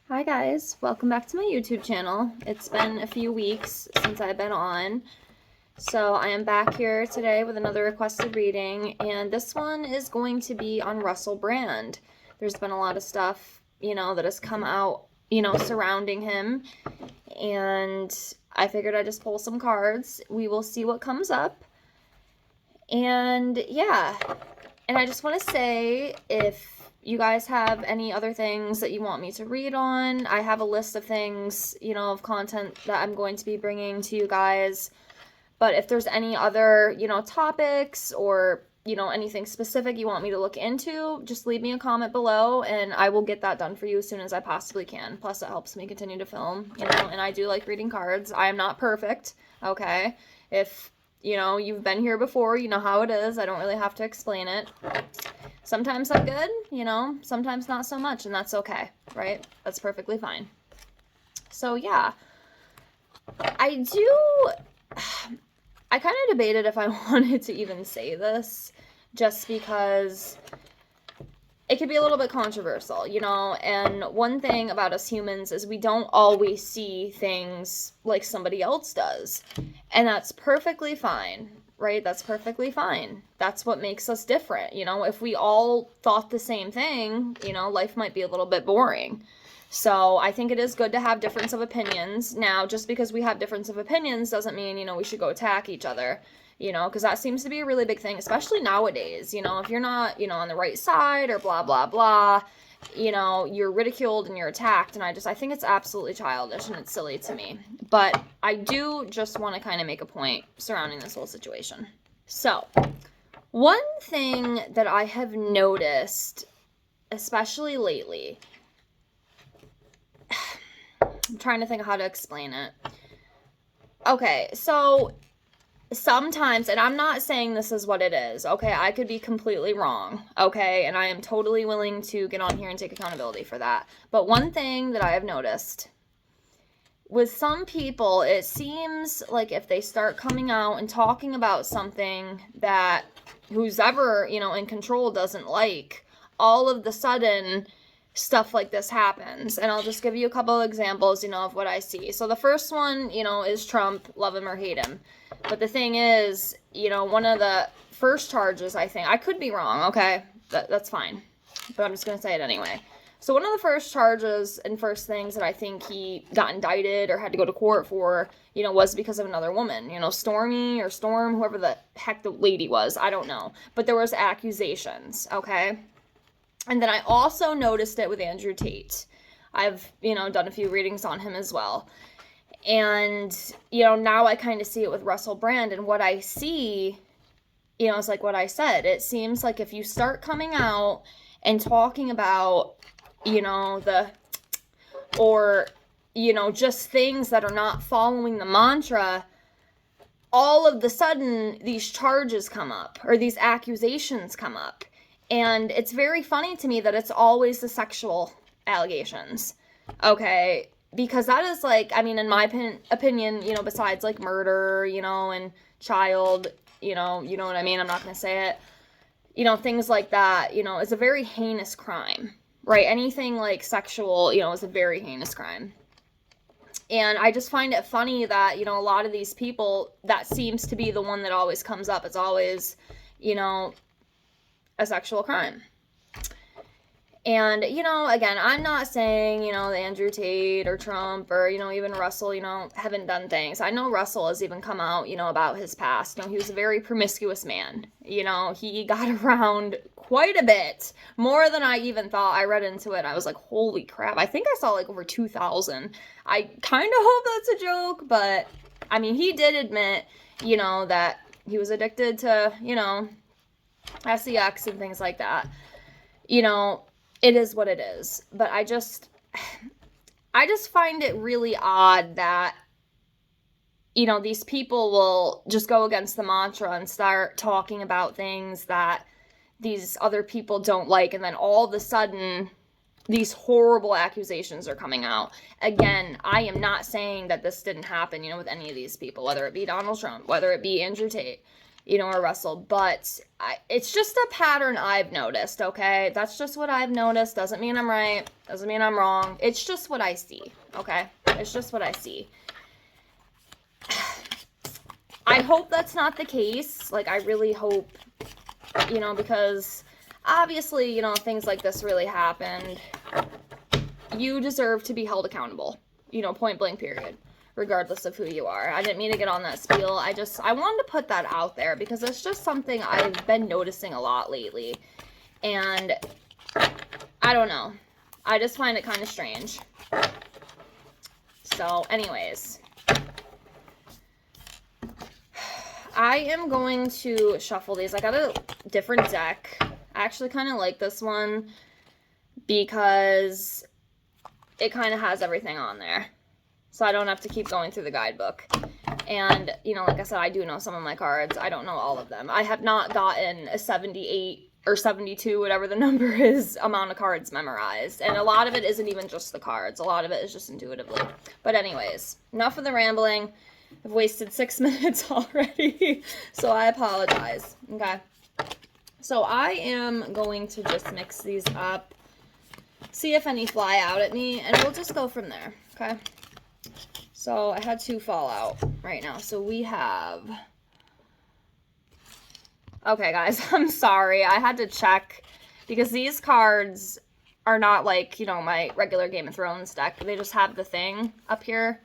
Hi guys, welcome back to my YouTube channel. It's been a few weeks since I've been on, so I am back here today with another requested reading, and this one is going to be on Russell Brand. There's been a lot of stuff, that has come out, surrounding him, and I figured I'd just pull some cards. We will see what comes up, and yeah, and I just want to say, if you guys have any other things that you want me to read on, I have a list of things, of content that I'm going to be bringing to you guys. But if there's any other, topics or, anything specific you want me to look into, just leave me a comment below and I will get that done for you as soon as I possibly can. Plus, it helps me continue to film, and I do like reading cards. I am not perfect, okay? If you've been here before, you know how it is. I don't really have to explain it. Sometimes I'm good, sometimes not so much, and that's okay, right? That's perfectly fine. So yeah, I kind of debated if I wanted to even say this, just because it could be a little bit controversial, and one thing about us humans is we don't always see things like somebody else does, and that's perfectly fine, right? That's perfectly fine. That's what makes us different, if we all thought the same thing, life might be a little bit boring. So I think it is good to have difference of opinions. Now, just because we have difference of opinions doesn't mean, we should go attack each other, because that seems to be a really big thing, especially nowadays. If you're not, on the right side or blah, blah, blah, you're ridiculed and you're attacked. And I think it's absolutely childish and it's silly to me. But I do just want to kind of make a point surrounding this whole situation. So, one thing that I have noticed, especially lately, I'm trying to think of how to explain it. Okay, so sometimes, and I'm not saying this is what it is, okay? I could be completely wrong, okay? And I am totally willing to get on here and take accountability for that. But one thing that I have noticed, with some people, it seems like if they start coming out and talking about something that who's ever, in control doesn't like, all of the sudden stuff like this happens. And I'll just give you a couple of examples, of what I see. So the first one, is Trump, love him or hate him. But the thing is, one of the first charges, I think, I could be wrong, okay? That's fine. But I'm just going to say it anyway. So one of the first charges and first things that I think he got indicted or had to go to court for, was because of another woman. Stormy or Storm, whoever the heck the lady was, I don't know. But there was accusations, okay? And then I also noticed it with Andrew Tate. I've, done a few readings on him as well. And, now I kind of see it with Russell Brand. And what I see, is like what I said. It seems like if you start coming out and talking about, just things that are not following the mantra, all of the sudden these charges come up or these accusations come up. And it's very funny to me that it's always the sexual allegations, okay? Because that is in my opinion, besides like murder, and child, you know what I mean? I'm not going to say it. Things like that, is a very heinous crime, right? Anything like sexual, is a very heinous crime. And I just find it funny that, a lot of these people, that seems to be the one that always comes up. It's always, a sexual crime. And, again, I'm not saying, the Andrew Tate or Trump or, even Russell, haven't done things. I know Russell has even come out, about his past. He was a very promiscuous man. He got around quite a bit, more than I even thought. I read into it. I was like, holy crap. I think I saw like over 2,000. I kind of hope that's a joke, but, he did admit, that he was addicted to, sex and things like that. It is what it is. But I just find it really odd that, these people will just go against the mantra and start talking about things that these other people don't like. And then all of a sudden, these horrible accusations are coming out. Again, I am not saying that this didn't happen, with any of these people, whether it be Donald Trump, whether it be Andrew Tate. you know, or wrestle. But it's just a pattern I've noticed, okay? That's just what I've noticed. Doesn't mean I'm right. Doesn't mean I'm wrong. It's just what I see, okay? It's just what I see. I hope that's not the case. Like, I really hope, you know, because obviously, you know, things like this really happened. You deserve to be held accountable, you know, point blank period, regardless of who you are. I didn't mean to get on that spiel. I wanted to put that out there because it's just something I've been noticing a lot lately. And I don't know. I just find it kind of strange. So, anyways, I am going to shuffle these. I got a different deck. I actually kind of like this one because it kind of has everything on there. So I don't have to keep going through the guidebook. And, you know, like I said, I do know some of my cards. I don't know all of them. I have not gotten a 78 or 72, whatever the number is, amount of cards memorized. And a lot of it isn't even just the cards. A lot of it is just intuitively. But anyways, enough of the rambling. I've wasted 6 minutes already, so I apologize. Okay. So I am going to just mix these up, see if any fly out at me, and we'll just go from there, okay? So I had 2 fall out right now. So we have... Okay, guys, I'm sorry. I had to check because these cards are not like, you know, my regular Game of Thrones deck. They just have the thing up here.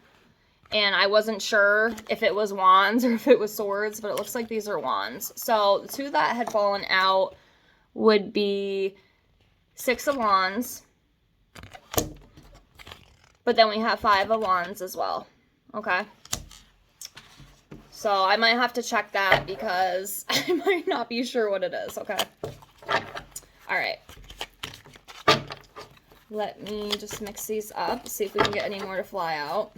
And I wasn't sure if it was wands or if it was swords, but it looks like these are wands. So the 2 that had fallen out would be 6 of wands. But then we have 5 of wands as well. Okay. So I might have to check that because I might not be sure what it is. Okay. All right. Let me just mix these up, see if we can get any more to fly out.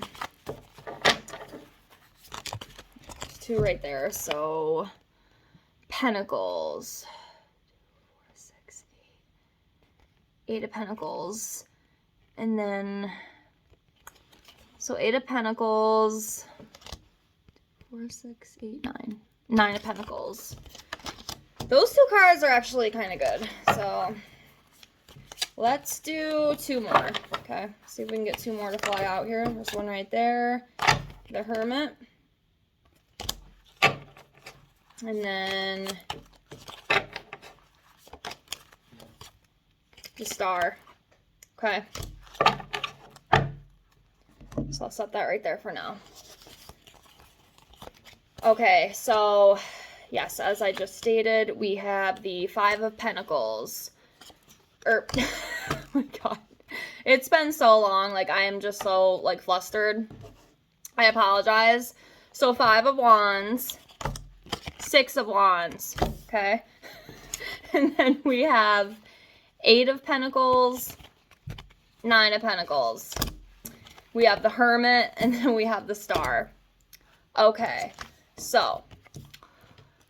2 right there. So Pentacles. 4, 6, 8. 8 of Pentacles. And then, so 8 of Pentacles. 4, 6, 8, 9. 9 of Pentacles. Those 2 cards are actually kind of good. So let's do 2 more. Okay. See if we can get 2 more to fly out here. There's one right there. The Hermit. And then the Star. Okay. So I'll set that right there for now. Okay, so yes, as I just stated, we have the 5 of Pentacles. Oh my god. It's been so long, like I am just so like flustered. I apologize. So 5 of Wands. 6 of Wands, okay? And then we have 8 of Pentacles, 9 of Pentacles. We have the Hermit, and then we have the Star. Okay, so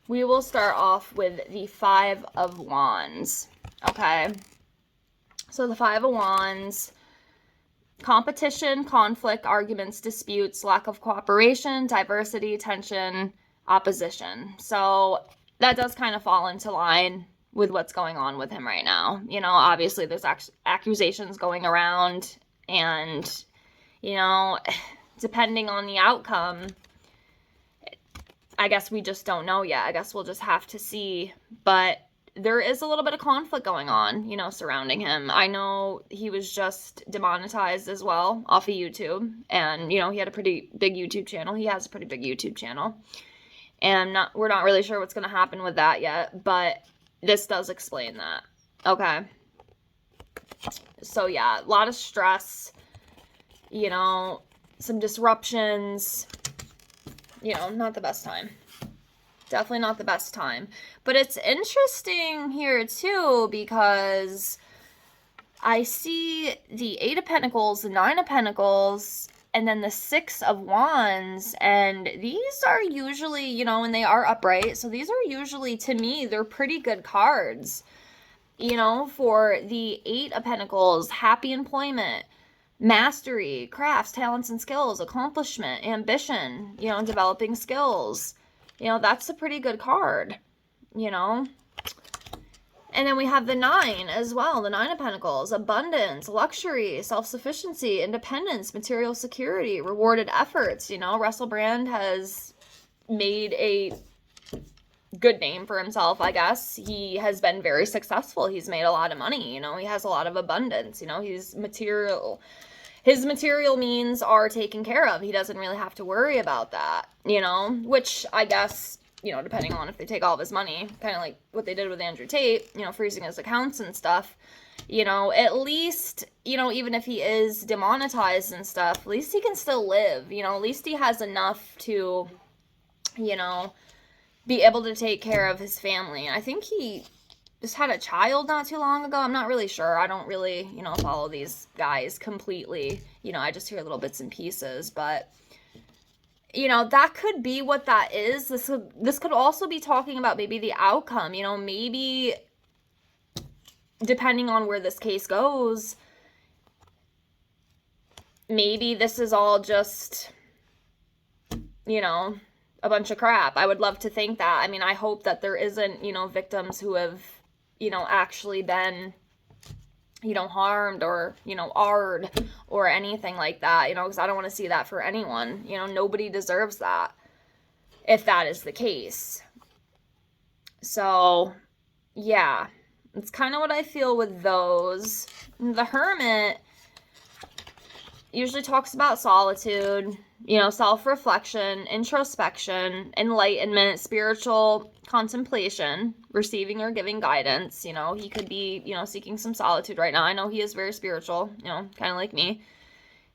we will start off with the 5 of Wands, okay? So the 5 of Wands, competition, conflict, arguments, disputes, lack of cooperation, diversity, tension, opposition. So that does kind of fall into line with what's going on with him right now. You know, obviously there's accusations going around, and, you know, depending on the outcome, I guess we just don't know yet. I guess we'll just have to see. But there is a little bit of conflict going on, you know, surrounding him. I know he was just demonetized as well off of YouTube. And, you know, he had a pretty big YouTube channel. He has a pretty big YouTube channel. And we're not really sure what's going to happen with that yet, but this does explain that. Okay. So, yeah, a lot of stress, you know, some disruptions, you know, not the best time. Definitely not the best time. But it's interesting here, too, because I see the 8 of Pentacles, the 9 of Pentacles, and then the 6 of Wands, and these are usually, you know, and they are upright, so these are usually, to me, they're pretty good cards. You know, for the 8 of Pentacles, happy employment, mastery, crafts, talents and skills, accomplishment, ambition, you know, developing skills. You know, that's a pretty good card, you know. And then we have the 9 as well, the 9 of Pentacles, abundance, luxury, self-sufficiency, independence, material security, rewarded efforts. You know, Russell Brand has made a good name for himself, I guess. He has been very successful. He's made a lot of money, you know, he has a lot of abundance, you know, his material means are taken care of. He doesn't really have to worry about that, you know, which I guess, you know, depending on if they take all of his money, kind of like what they did with Andrew Tate, you know, freezing his accounts and stuff, you know, at least, you know, even if he is demonetized and stuff, at least he can still live, you know, at least he has enough to, you know, be able to take care of his family. I think he just had a child not too long ago. I'm not really sure. I don't really, you know, follow these guys completely. You know, I just hear little bits and pieces, but you know, that could be what that is. This could also be talking about maybe the outcome, you know, maybe depending on where this case goes, maybe this is all just, you know, a bunch of crap. I would love to think that. I mean, I hope that there isn't, you know, victims who have, you know, actually been, you know, harmed or, you know, AR'd or anything like that, you know, because I don't want to see that for anyone. You know, nobody deserves that if that is the case. So, yeah, it's kind of what I feel with those. The Hermit usually talks about solitude, you know, self-reflection, introspection, enlightenment, spiritual contemplation, receiving or giving guidance. You know, he could be, you know, seeking some solitude right now. I know he is very spiritual, you know, kind of like me.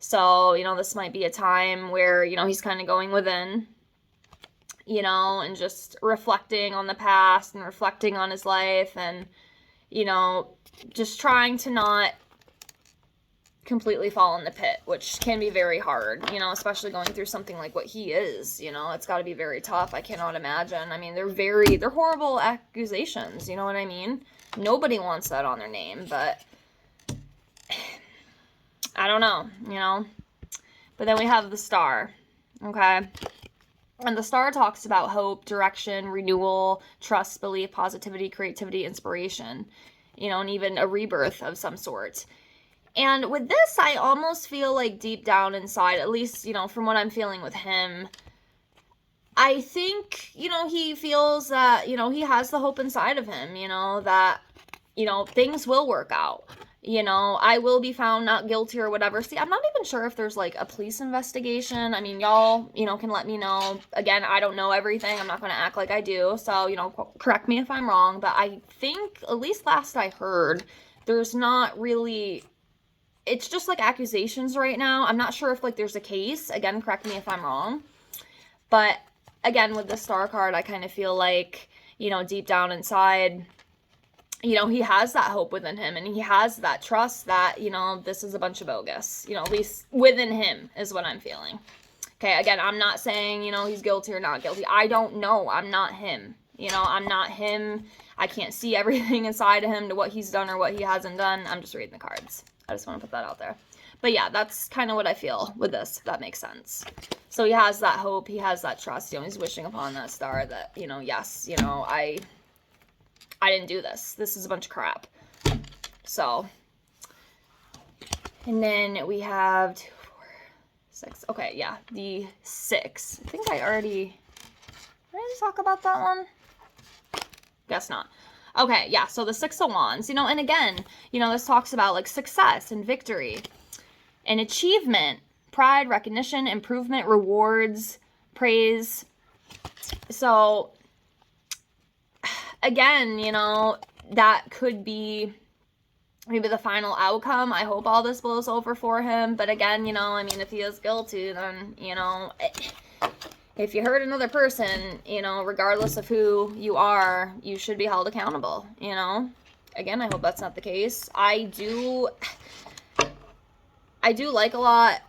So, you know, this might be a time where, you know, he's kind of going within, you know, and just reflecting on the past and reflecting on his life and, you know, just trying to not completely fall in the pit, which can be very hard, you know, especially going through something like what he is, you know, it's got to be very tough. I cannot imagine. I mean, they're horrible accusations, you know what I mean? Nobody wants that on their name, but I don't know, you know. But then we have the Star, okay? And the Star talks about hope, direction, renewal, trust, belief, positivity, creativity, inspiration, you know, and even a rebirth of some sort. And with this, I almost feel like deep down inside, at least, you know, from what I'm feeling with him, I think, you know, he feels that, you know, he has the hope inside of him, you know, that, you know, things will work out. You know, I will be found not guilty or whatever. See, I'm not even sure if there's like a police investigation. I mean, y'all, you know, can let me know. Again, I don't know everything. I'm not going to act like I do. So, you know, correct me if I'm wrong. But I think, at least last I heard, there's not really, it's just like accusations right now. I'm not sure if like there's a case. Again, correct me if I'm wrong. But again, with the Star card, I kind of feel like, you know, deep down inside, you know, he has that hope within him and he has that trust that, you know, this is a bunch of bogus, you know, at least within him is what I'm feeling. Okay, again, I'm not saying, you know, he's guilty or not guilty. I don't know. I'm not him. You know, I'm not him. I can't see everything inside of him to what he's done or what he hasn't done. I'm just reading the cards. I just want to put that out there. But yeah, that's kind of what I feel with this, if that makes sense. So he has that hope. He has that trust. You know, he's wishing upon that Star that, you know, yes, you know, I didn't do this. This is a bunch of crap. So, and then we have 2, 4, 6. Okay, yeah, the 6. I think I already, did I talk about that one? Guess not. Okay, yeah, so the 6 of Wands, you know, and again, you know, this talks about like success and victory and achievement, pride, recognition, improvement, rewards, praise. So, again, you know, that could be maybe the final outcome. I hope all this blows over for him. But again, you know, I mean, if he is guilty, then, you know, if you hurt another person, you know, regardless of who you are, you should be held accountable, you know. Again, I hope that's not the case. I do like a lot,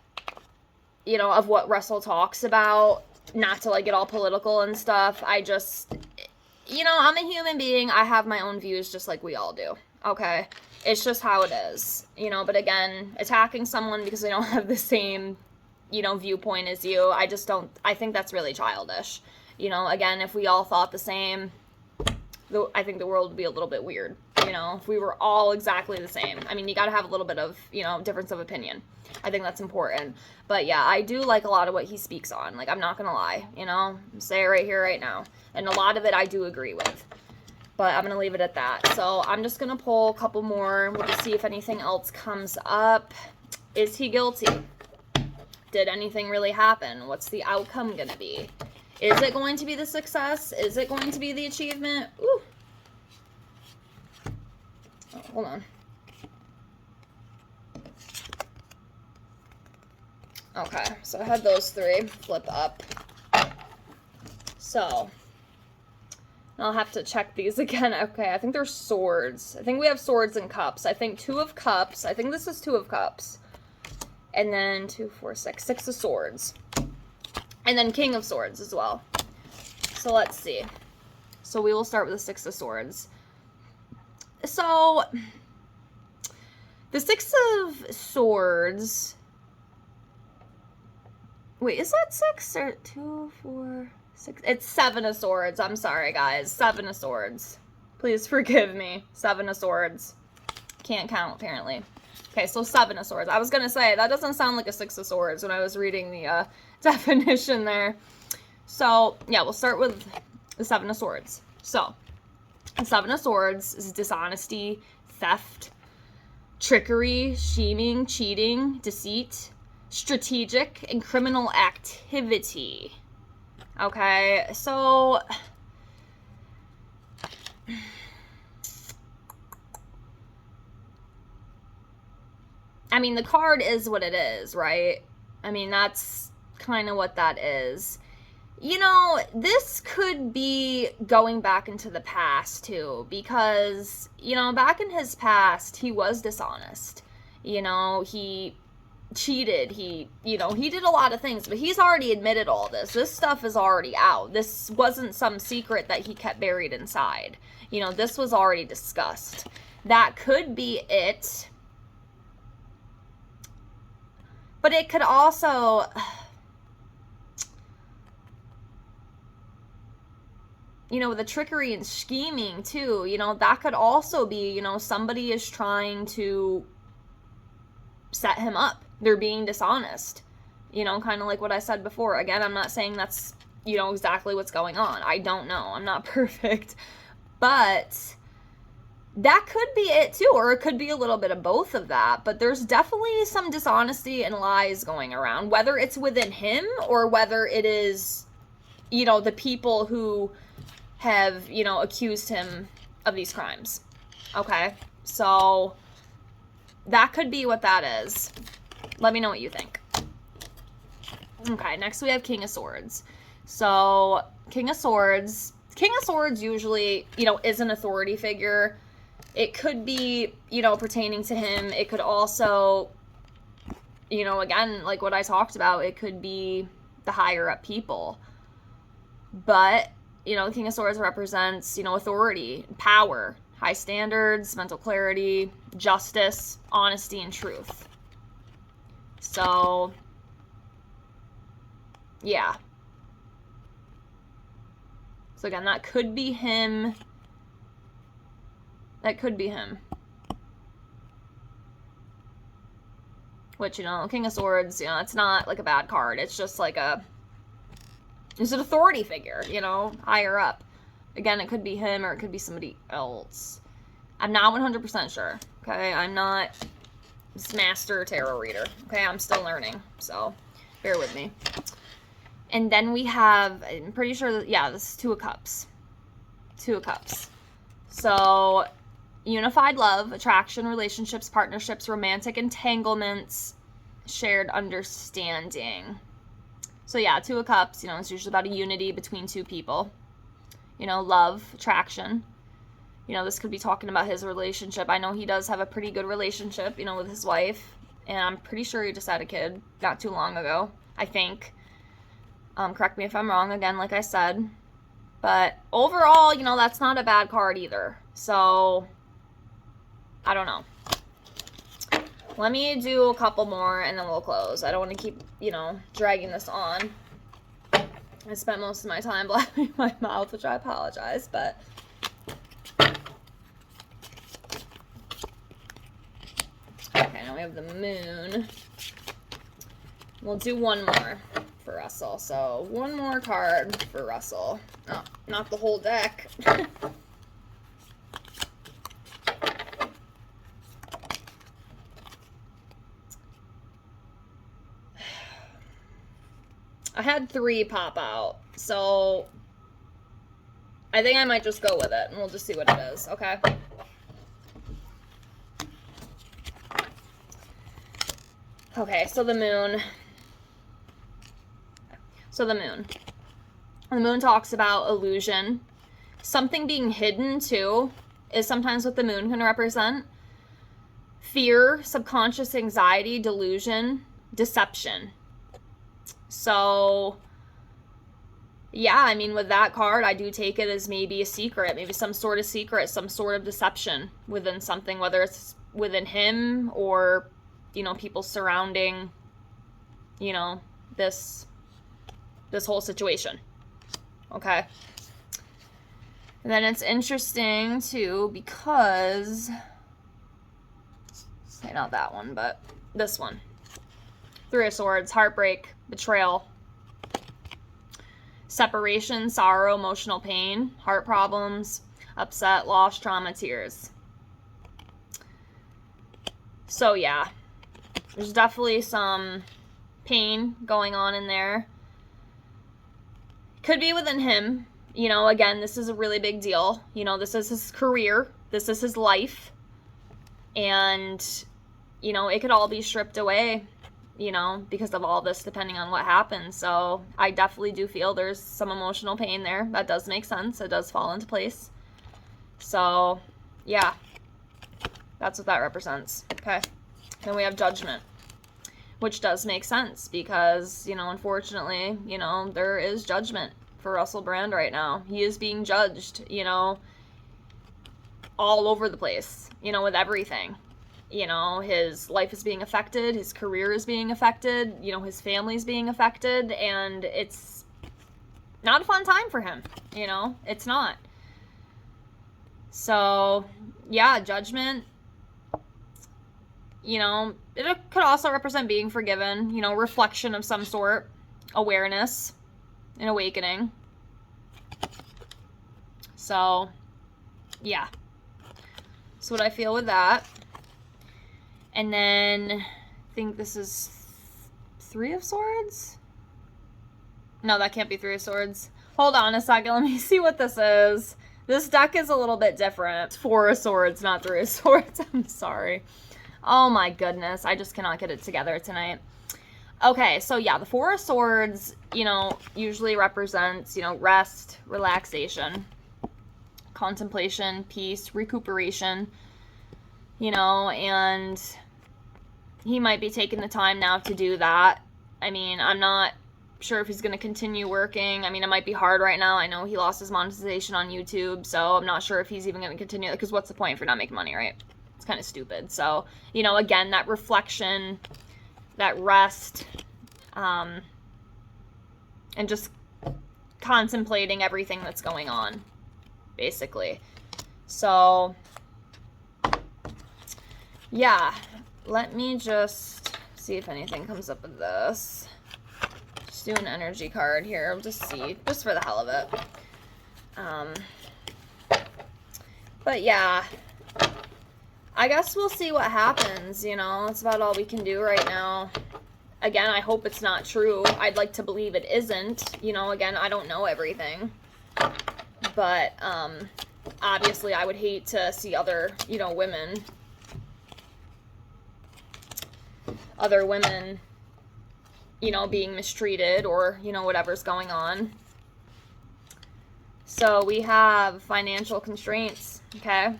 you know, of what Russell talks about. Not to like get all political and stuff. I just, you know, I'm a human being. I have my own views just like we all do. Okay? It's just how it is. You know, but again, attacking someone because they don't have the same, you know, viewpoint as you, I think that's really childish. You know, again, if we all thought the same, I think the world would be a little bit weird, you know, if we were all exactly the same. I mean, you got to have a little bit of, you know, difference of opinion. I think that's important. But yeah, I do like a lot of what he speaks on. Like, I'm not going to lie, you know, say it right here, right now. And a lot of it I do agree with. But I'm going to leave it at that. So I'm just going to pull a couple more. We'll just see if anything else comes up. Is he guilty? Did anything really happen? What's the outcome going to be? Is it going to be the success? Is it going to be the achievement? Ooh. Oh, hold on. Okay, so I had those three flip up. So, I'll have to check these again. Okay, I think they're swords. I think we have swords and cups. I think 2 of cups. I think this is 2 of cups. And then 2, 4, 6. 6 of swords. And then king of swords as well. So let's see. So we will start with the 6 of swords. So the 6 of swords. Wait, is that 6 or 2, 4, 6? It's 7 of swords. I'm sorry, guys. 7 of swords. Please forgive me. 7 of swords. Can't count, apparently. Okay, so 7 of swords. I was going to say, that doesn't sound like a 6 of swords when I was reading the definition there. So, yeah, we'll start with the 7 of swords. So, the 7 of swords is dishonesty, theft, trickery, scheming, cheating, deceit, strategic, and criminal activity. Okay, so I mean, the card is what it is, right? I mean, that's kind of what that is. You know, this could be going back into the past, too, because, you know, back in his past, he was dishonest. You know, he cheated, he did a lot of things, but he's already admitted all this. This stuff is already out. This wasn't some secret that he kept buried inside. You know, this was already discussed. That could be it. But it could also, you know, the trickery and scheming too, you know, that could also be, you know, somebody is trying to set him up. They're being dishonest, you know, kind of like what I said before. Again, I'm not saying that's, you know, exactly what's going on. I don't know. I'm not perfect. But that could be it too, or it could be a little bit of both of that. But there's definitely some dishonesty and lies going around, whether it's within him or whether it is, you know, the people who have, you know, accused him of these crimes. Okay, so that could be what that is. Let me know what you think. Okay, next we have King of Swords. So, King of Swords usually, you know, is an authority figure. It could be, you know, pertaining to him. It could also, you know, again, like what I talked about, it could be the higher up people. But, you know, the King of Swords represents, you know, authority, power, high standards, mental clarity, justice, honesty, and truth. So, yeah. So again, that could be him. That could be him. Which, you know, King of Swords, you know, it's not like a bad card. It's just like it's an authority figure, you know, higher up. Again, it could be him or it could be somebody else. I'm not 100% sure, okay? I'm not this master tarot reader, okay? I'm still learning, so bear with me. And then we have, I'm pretty sure that, yeah, this is 2 of Cups. 2 of Cups. So, unified love, attraction, relationships, partnerships, romantic entanglements, shared understanding. So yeah, 2 of Cups, you know, it's usually about a unity between 2 people. You know, love, attraction. You know, this could be talking about his relationship. I know he does have a pretty good relationship, you know, with his wife. And I'm pretty sure he just had a kid not too long ago, I think. Correct me if I'm wrong, again, like I said. But overall, you know, that's not a bad card either. So, I don't know. Let me do a couple more and then we'll close. I don't want to keep, you know, dragging this on. I spent most of my time blabbing my mouth, which I apologize, but okay, now we have the moon. We'll do one more for Russell. So one more card for Russell. Oh, not the whole deck. I had 3 pop out, so I think I might just go with it, and we'll just see what it is, okay? Okay, so the moon. So the moon. The moon talks about illusion. Something being hidden, too, is sometimes what the moon can represent. Fear, subconscious anxiety, delusion, deception. So, yeah, I mean, with that card, I do take it as maybe a secret, maybe some sort of secret, some sort of deception within something, whether it's within him or, you know, people surrounding, you know, this whole situation. Okay. And then it's interesting, too, because, okay, not that one, but this one. 3 of Swords, heartbreak, betrayal, separation, sorrow, emotional pain, heart problems, upset, loss, trauma, tears. So yeah, there's definitely some pain going on in there. Could be within him. You know, again, this is a really big deal. You know, this is his career. This is his life. And, you know, it could all be stripped away, you know, because of all this, depending on what happens. So I definitely do feel there's some emotional pain there. That does make sense. It does fall into place. So, yeah, that's what that represents. Okay. Then we have judgment, which does make sense because, you know, unfortunately, you know, there is judgment for Russell Brand right now. He is being judged, you know, all over the place, you know, with everything. You know, his life is being affected, his career is being affected, you know, his family's being affected, and it's not a fun time for him, you know, it's not. So, yeah, judgment, you know, it could also represent being forgiven, you know, reflection of some sort, awareness, an awakening. So, yeah. That's what I feel with that. And then, I think this is 3 of Swords? No, that can't be 3 of Swords. Hold on a second, let me see what this is. This deck is a little bit different. It's 4 of Swords, not 3 of Swords. I'm sorry. Oh my goodness, I just cannot get it together tonight. Okay, so yeah, the 4 of Swords, you know, usually represents, you know, rest, relaxation, contemplation, peace, recuperation, you know, and he might be taking the time now to do that. I mean, I'm not sure if he's going to continue working. I mean, it might be hard right now. I know he lost his monetization on YouTube, so I'm not sure if he's even going to continue, because what's the point if you're not making money, right? It's kind of stupid. So, you know, again, that reflection, that rest, and just contemplating everything that's going on, basically. So, yeah, let me just see if anything comes up with this. Just do an energy card here. We'll just see, just for the hell of it. But yeah, I guess we'll see what happens, you know. That's about all we can do right now. Again, I hope it's not true. I'd like to believe it isn't. You know, again, I don't know everything. But, obviously, I would hate to see other, you know, women, you know, being mistreated or, you know, whatever's going on. So we have financial constraints, okay?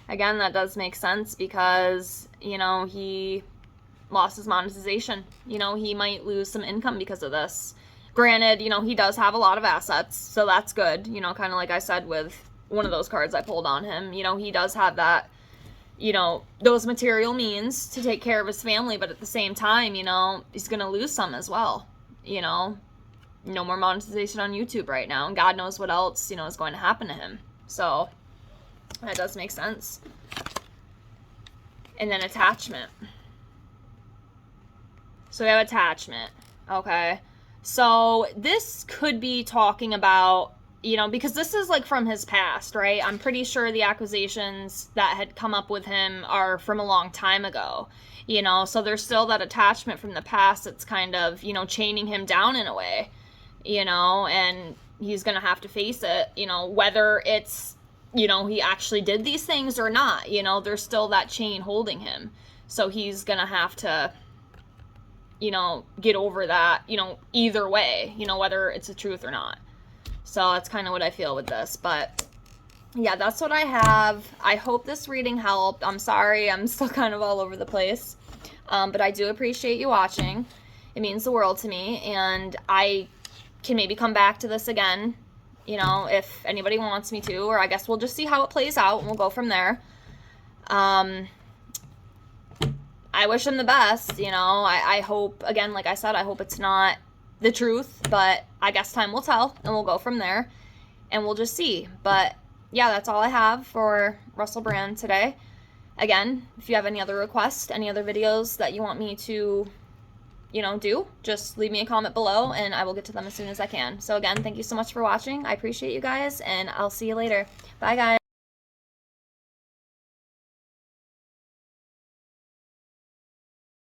Again, that does make sense because, you know, he lost his monetization. You know, he might lose some income because of this. Granted, you know, he does have a lot of assets, so that's good. You know, kind of like I said with one of those cards I pulled on him. You know, he does have that, you know, those material means to take care of his family, but at the same time, you know, he's going to lose some as well, you know. no more monetization on YouTube right now, and God knows what else, is going to happen to him. So that does make sense. And then attachment. So we have attachment. Okay. So this could be talking about, because this is like from his past, right? I'm pretty sure the accusations that had come up with him are from a long time ago, so there's still that attachment from the past that's kind of, chaining him down in a way, and he's going to have to face it, whether it's, he actually did these things or not, there's still that chain holding him. So he's going to have to, get over that, either way, whether it's the truth or not. So that's kind of what I feel with this. But yeah, that's what I have. I hope this reading helped. I'm sorry, I'm still kind of all over the place. But I do appreciate you watching. It means the world to me. And I can maybe come back to this again, if anybody wants me to. Or I guess we'll just see how it plays out and we'll go from there. I wish him the best, I hope, again, like I said, I hope it's not the truth, but I guess time will tell, and we'll go from there, and we'll just see. But yeah, that's all I have for Russell Brand today. Again, if you have any other requests, any other videos that you want me to, do, just leave me a comment below, and I will get to them as soon as I can. So again, thank you so much for watching. I appreciate you guys, and I'll see you later. Bye, guys.